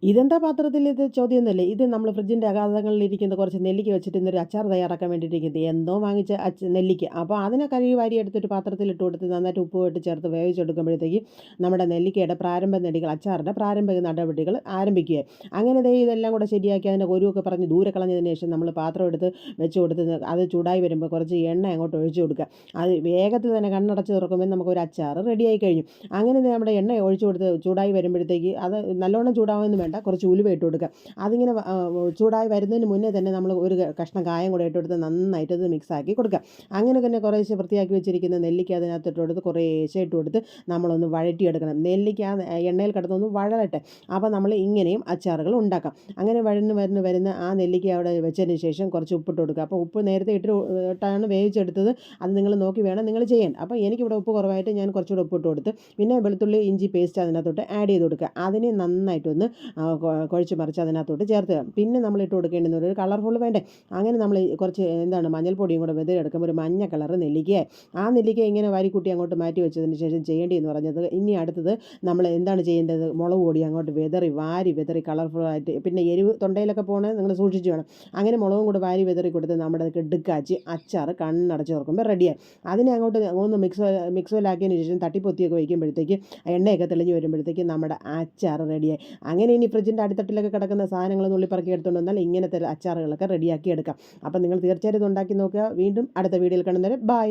ഇതെന്താ പാത്രത്തിൽ ഇത് ചോദ്യമൊന്നുമില്ല. ഇത് നമ്മൾ ഫ്രിഡ്ജിൻ്റെ അഗാധങ്ങളിലിരിക്കുന്ന കുറച്ച് നെല്ലിക്ക വെച്ചിട്ട് ഇന്നൊരു അച്ചാർ തയ്യാറാക്കാൻ വേണ്ടിയിട്ടിരിക്കുന്നത്. എന്തോ വാങ്ങിച്ച നെല്ലിക്ക. അപ്പോൾ അതിനെ കഴുകി വാരി എടുത്തിട്ട് പാത്രത്തിലിട്ട് കൊടുത്ത് നന്നായിട്ട് ഉപ്പും ഇട്ട് ചേർത്ത് വേവിച്ചെടുക്കുമ്പോഴത്തേക്ക് നമ്മുടെ നെല്ലിക്കയുടെ പ്രാരംഭ നടപടികൾ, അച്ചാറിൻ്റെ പ്രാരംഭ നടപടികൾ ആരംഭിക്കുകയായി. അങ്ങനെ ദേ ഇതെല്ലാം കൂടെ ശരിയാക്കി അതിൻ്റെ കുരുവൊക്കെ പറഞ്ഞ് ദൂരെ കളഞ്ഞതിന് ശേഷം നമ്മൾ പാത്രം എടുത്ത് വെച്ച് കൊടുത്ത് അത് ചൂടായി വരുമ്പോൾ കുറച്ച് എണ്ണ അങ്ങോട്ട് ഒഴിച്ച് കൊടുക്കുക. അത് വേഗത്തിൽ തന്നെ കണ്ണടച്ച് തുറക്കുമ്പോൾ നമുക്കൊരു അച്ചാർ റെഡിയായി കഴിഞ്ഞു. അങ്ങനെ നമ്മുടെ എണ്ണ ഒഴിച്ച് കൊടുത്ത് ചൂടായി വരുമ്പോഴത്തേക്ക് അത് നല്ലോണം ചൂടാവുമെന്ന് വേണ്ട, കുറച്ച് ഉലുവ ഇട്ട് കൊടുക്കുക. അതിങ്ങനെ ചൂടായി വരുന്നതിന് മുന്നേ തന്നെ നമ്മൾ ഒരു കഷ്ണം കായം കൂടെ ഇട്ട് കൊടുത്ത് നന്നായിട്ട് ഇത് മിക്സാക്കി കൊടുക്കുക. അങ്ങനെ തന്നെ കുറേശ്ശെ വൃത്തിയാക്കി വെച്ചിരിക്കുന്ന നെല്ലിക്ക അതിനകത്ത് ഇട്ട് കൊടുത്ത് കുറേശ്ശെ ഇട്ട് കൊടുത്ത് നമ്മളൊന്ന് വഴറ്റിയെടുക്കണം. നെല്ലിക്ക എണ്ണയിൽ കിടന്നൊന്ന് വഴലട്ടെ. അപ്പോൾ നമ്മൾ ഇങ്ങനെയും അച്ചാറുകൾ ഉണ്ടാക്കാം. അങ്ങനെ വരുന്ന ആ നെല്ലിക്ക അവിടെ വെച്ചതിന് ശേഷം കുറച്ച് ഉപ്പിട്ട് കൊടുക്കുക. അപ്പോൾ ഉപ്പ് നേരത്തെ ഇട്ടാണ് വേവിച്ചെടുത്തത്. അത് നിങ്ങൾ നോക്കി വേണം നിങ്ങൾ ചെയ്യാൻ. അപ്പോൾ എനിക്കിവിടെ ഉപ്പ് കുറവായിട്ട് ഞാൻ കുറച്ചുകൂടെ ഉപ്പിട്ട് കൊടുത്ത് പിന്നെ വെളുത്തുള്ളി ഇഞ്ചി പേസ്റ്റ് അതിനകത്തോട്ട് ആഡ് ചെയ്ത് കൊടുക്കുക. അതിനെ നന്നായിട്ടൊന്ന് കുഴച്ച് മറിച്ച് അതിനകത്തോട്ട് ചേർത്ത് പിന്നെ നമ്മൾ ഇട്ട് കൊടുക്കേണ്ടുന്ന ഒരു കളർഫുൾ വേണ്ടേ. അങ്ങനെ നമ്മൾ കുറച്ച് മഞ്ഞൾപ്പൊടിയും കൂടെ വെതിരെടുക്കുമ്പോൾ ഒരു മഞ്ഞ കളറ് നെല്ലിക്കയായി. ആ നെല്ലിക്ക ഇങ്ങനെ വാരിക്കൂട്ടി അങ്ങോട്ട് മാറ്റി വെച്ചതിന് ശേഷം ചെയ്യേണ്ടിയെന്ന് പറഞ്ഞത് ഇനി അടുത്തത് നമ്മൾ എന്താണ് ചെയ്യേണ്ടത്, മുളക് പൊടി അങ്ങോട്ട് വാരി കളർഫുള്ളായിട്ട്, പിന്നെ എരിവ് തൊണ്ടയിലൊക്കെ പോകണേ നിങ്ങൾ സൂക്ഷിച്ച് വേണം. അങ്ങനെ മുളകും കൂടെ വാരി വെതറി കൊടുത്ത് നമ്മുടെ കിടുക്കാച്ചി അച്ചാർ കണ്ണടച്ച് തുറക്കുമ്പോൾ റെഡിയായി. അതിനെ അങ്ങോട്ട് ഒന്ന് മിക്സോലാക്കിയതിന് ശേഷം തട്ടിപ്പൊത്തിയൊക്കെ വയ്ക്കുമ്പോഴത്തേക്ക് എണ്ണയൊക്കെ തെളിഞ്ഞ് വരുമ്പോഴത്തേക്ക് നമ്മുടെ അച്ചാർ റെഡിയായി. അങ്ങനെ ഇനി ഫ്രിഡ്ജിൻ്റെ അടിത്തട്ടിലൊക്കെ കിടക്കുന്ന സാധനങ്ങൾ നുള്ളിപ്പറക്കി എടുത്തുകൊണ്ട് വന്നാൽ ഇങ്ങനത്തെ അച്ചാറുകളൊക്കെ റെഡിയാക്കി എടുക്കാം. അപ്പം നിങ്ങൾ തീർച്ചയായിട്ടും ഇത് ഉണ്ടാക്കി നോക്കുക. വീണ്ടും അടുത്ത വീഡിയോയിൽ കാണുന്നവരെ ബൈ.